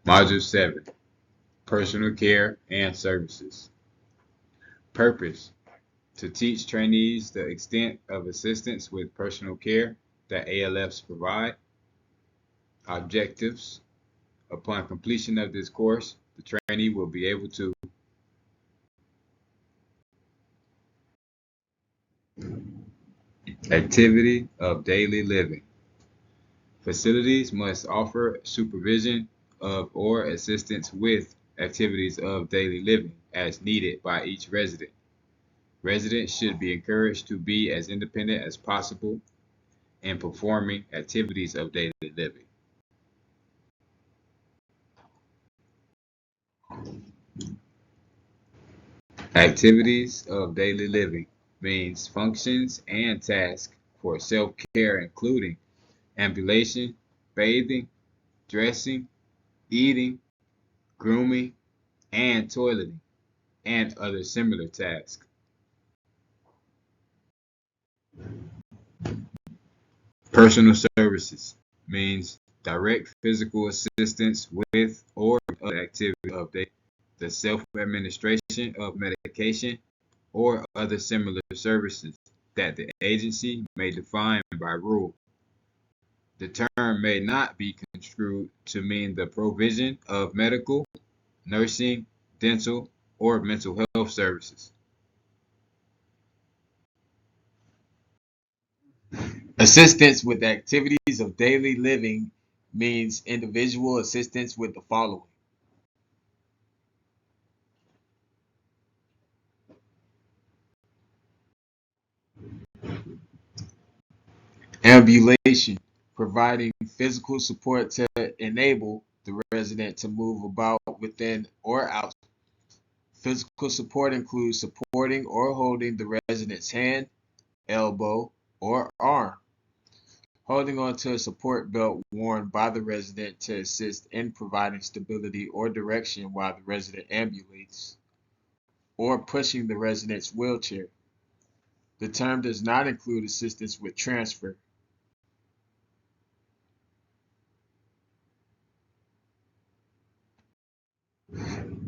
Module 7, Personal Care and Services. Purpose: to teach trainees the extent of assistance with personal care that ALFs provide. Objectives: upon completion of this course, the trainee will be able to activity of daily living. Facilities must offer supervision of or assistance with activities of daily living as needed by each resident. Residents should be encouraged to be as independent as possible in performing activities of daily living. Activities of daily living means functions and tasks for self-care including ambulation, bathing, dressing, eating, grooming, and toileting, and other similar tasks. Personal services means direct physical assistance with or other activity of the self-administration of medication or other similar services that the agency may define by rule. The term may not be construed to mean the provision of medical, nursing, dental, or mental health services. Assistance with activities of daily living means individual assistance with the following: ambulation, providing physical support to enable the resident to move about within or out. Physical support includes supporting or holding the resident's hand, elbow, or arm, holding on to a support belt worn by the resident to assist in providing stability or direction while the resident ambulates, or pushing the resident's wheelchair. The term does not include assistance with transfer.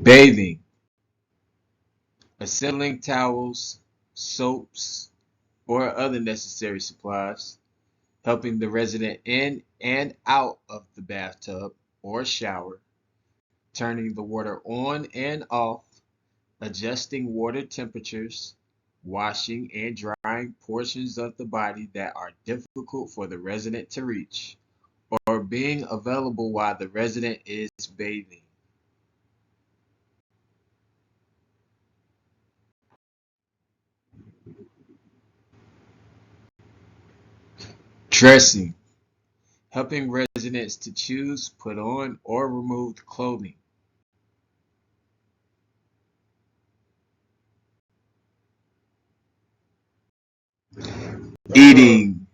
Bathing, assembling towels, soaps, or other necessary supplies, helping the resident in and out of the bathtub or shower, turning the water on and off, adjusting water temperatures, washing and drying portions of the body that are difficult for the resident to reach, or being available while the resident is bathing. Dressing, helping residents to choose, put on, or remove clothing. Eating,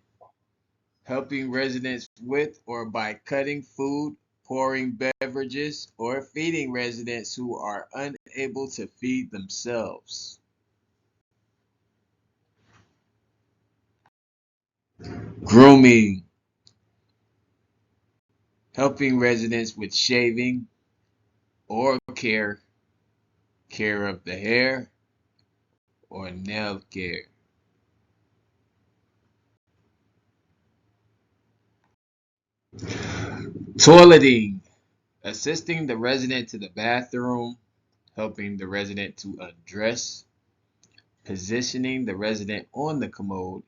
helping residents with or by cutting food, pouring beverages, or feeding residents who are unable to feed themselves. Grooming, helping residents with shaving or care of the hair or nail care. Toileting, assisting the resident to the bathroom, helping the resident to undress, positioning the resident on the commode,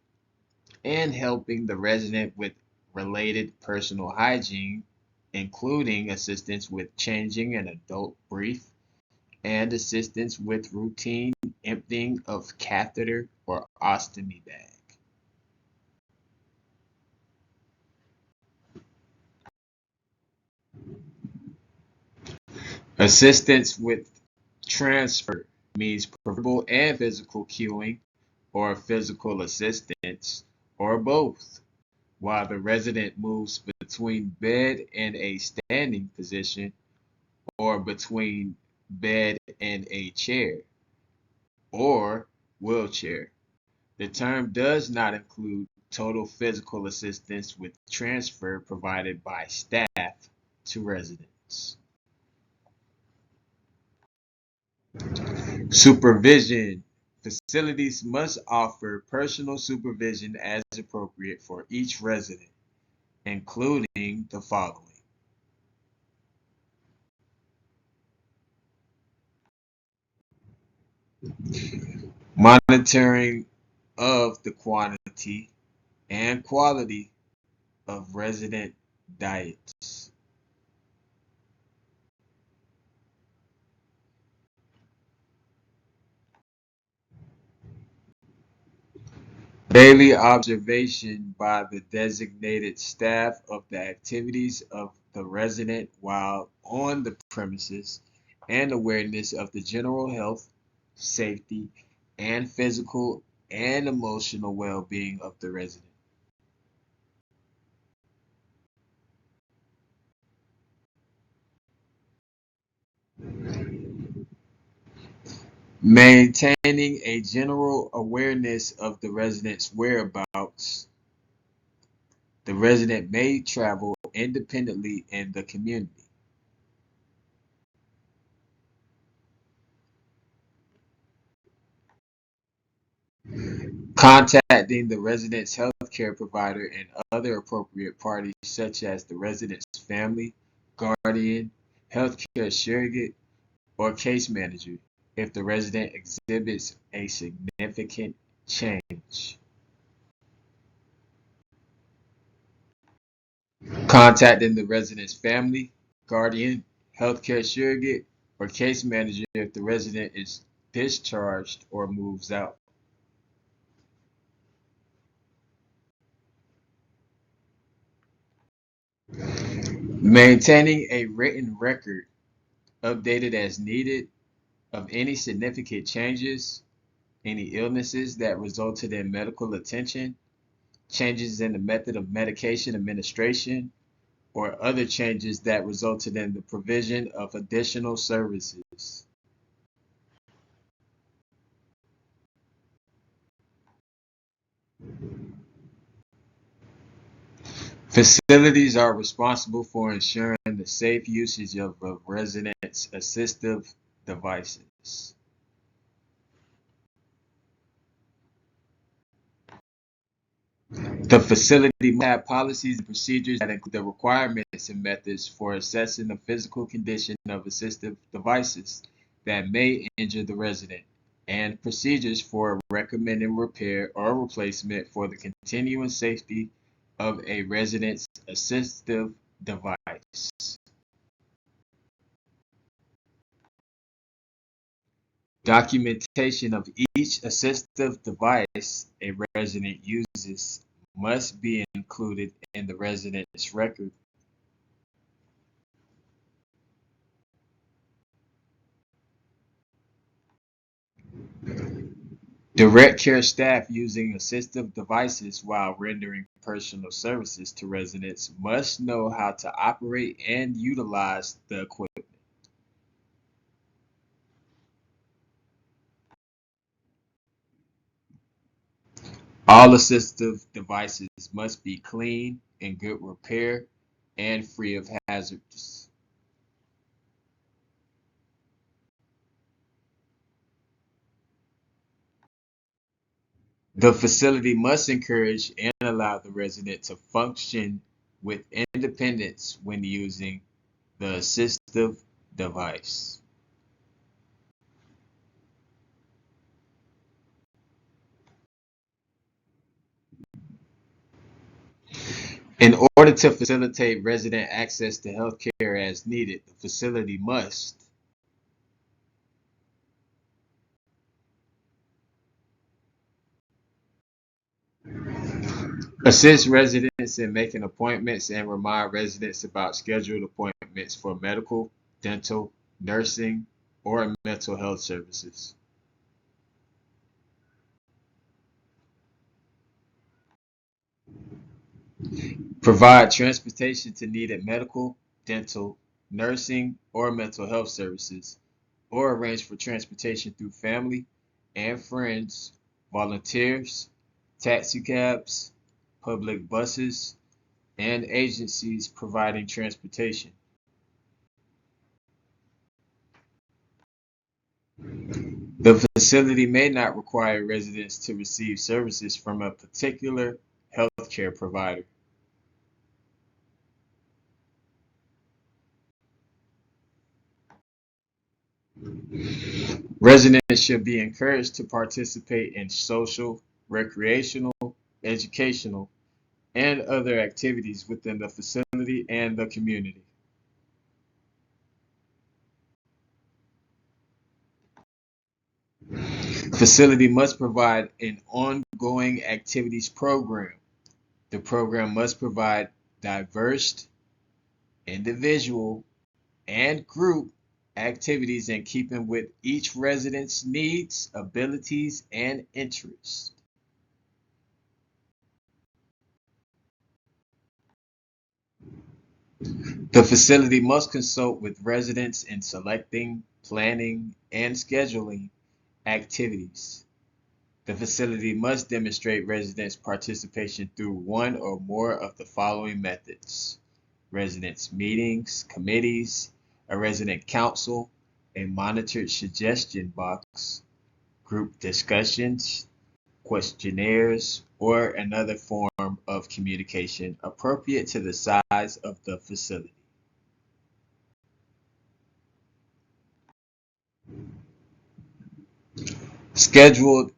and helping the resident with related personal hygiene, including assistance with changing an adult brief and assistance with routine emptying of catheter or ostomy bag. Assistance with transfer means verbal and physical cueing or physical assistance or both while the resident moves between bed and a standing position or between bed and a chair or wheelchair. The term does not include total physical assistance with transfer provided by staff to residents. Supervision. Facilities must offer personal supervision as appropriate for each resident, including the following: monitoring of the quantity and quality of resident diets, daily observation by the designated staff of the activities of the resident while on the premises, and awareness of the general health, safety, and physical and emotional well-being of the resident. Maintaining a general awareness of the resident's whereabouts. The resident may travel independently in the community. Contacting the resident's healthcare provider and other appropriate parties such as the resident's family, guardian, healthcare surrogate, or case manager if the resident exhibits a significant change. Contacting the resident's family, guardian, healthcare surrogate, or case manager if the resident is discharged or moves out. Maintaining a written record, updated as needed, of any significant changes, any illnesses that resulted in medical attention, changes in the method of medication administration, or other changes that resulted in the provision of additional services. Facilities are responsible for ensuring the safe usage of a resident's assistive devices. The facility must have policies and procedures that include the requirements and methods for assessing the physical condition of assistive devices that may injure the resident, and procedures for recommending repair or replacement for the continuing safety of a resident's assistive device. Documentation of each assistive device a resident uses must be included in the resident's record. Direct care staff using assistive devices while rendering personal services to residents must know how to operate and utilize the equipment. All assistive devices must be clean, in good repair, and free of hazards. The facility must encourage and allow the resident to function with independence when using the assistive device. In order to facilitate resident access to health care as needed, the facility must assist residents in making appointments and remind residents about scheduled appointments for medical, dental, nursing, or mental health services. Provide transportation to needed medical, dental, nursing, or mental health services, or arrange for transportation through family and friends, volunteers, taxi cabs, public buses, and agencies providing transportation. The facility may not require residents to receive services from a particular healthcare provider. Residents should be encouraged to participate in social, recreational, educational, and other activities within the facility and the community. Facility must provide an ongoing activities program. The program must provide diverse, individual, and group activities in keeping with each resident's needs, abilities, and interests. The facility must consult with residents in selecting, planning, and scheduling activities. The facility must demonstrate residents' participation through one or more of the following methods: residents' meetings, committees, a resident council, a monitored suggestion box, group discussions, questionnaires, or another form of communication appropriate to the size of the facility. Scheduled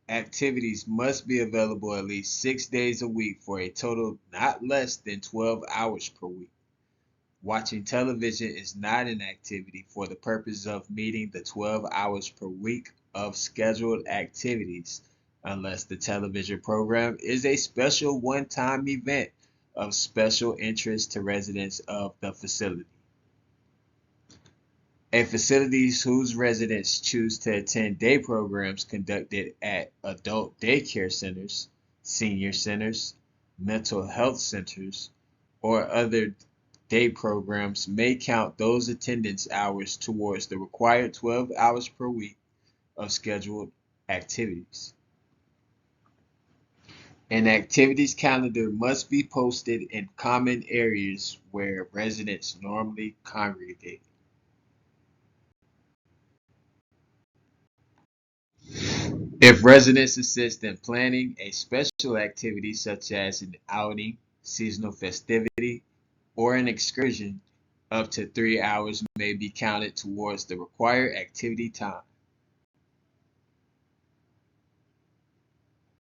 activities must be available at least 6 days a week for a total not less than 12 hours per week. Watching television is not an activity for the purpose of meeting the 12 hours per week of scheduled activities unless the television program is a special one-time event of special interest to residents of the facility. A facility whose residents choose to attend day programs conducted at adult daycare centers, senior centers, mental health centers, or other day programs may count those attendance hours towards the required 12 hours per week of scheduled activities. An activities calendar must be posted in common areas where residents normally congregate. If residents assist in planning a special activity such as an outing, seasonal festivity, or an excursion, up to 3 hours may be counted towards the required activity time.